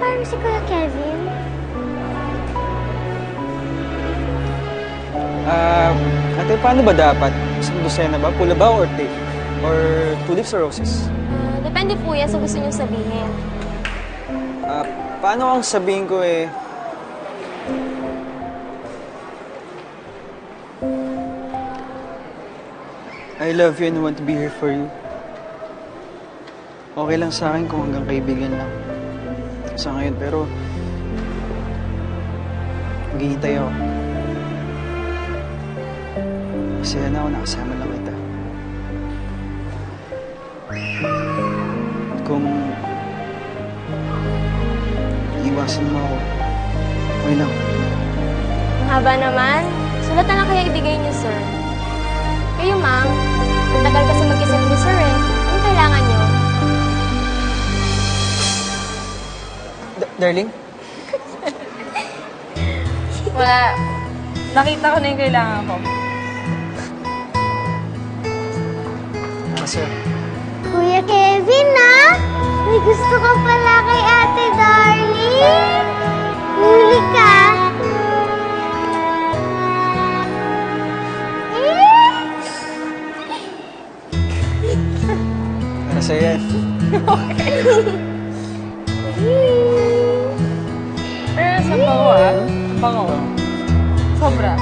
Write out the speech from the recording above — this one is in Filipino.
parang si Kuya Kevin. Ate, paano ba dapat? Isang dosena ba? Pula ba or tape? Or tulips or roses? Depende po yan sa gusto niyong sabihin. Paano ang sabihin ko I love you and want to be here for you. Okay lang sa akin kung hanggang kaibigan lang. Sa ngayon, pero maghihintay ako. Masaya na ako, nakasama lang kita. Kung iiwasan mo ako, okay lang. Ang haba naman. Sulat na lang kaya ibigay niyo, sir. Kayo, ma'am. Ang tagal kasi mag-isip ni sir eh. Anong kailangan niyo? Darling? Wala. Nakita ko na yung kailangan ko. Sir. Kuya Kevin, may gusto ka pala kay Ate Darling. Huli ka. Para sa'yo yan. Pero sa bango Bango. Sobra.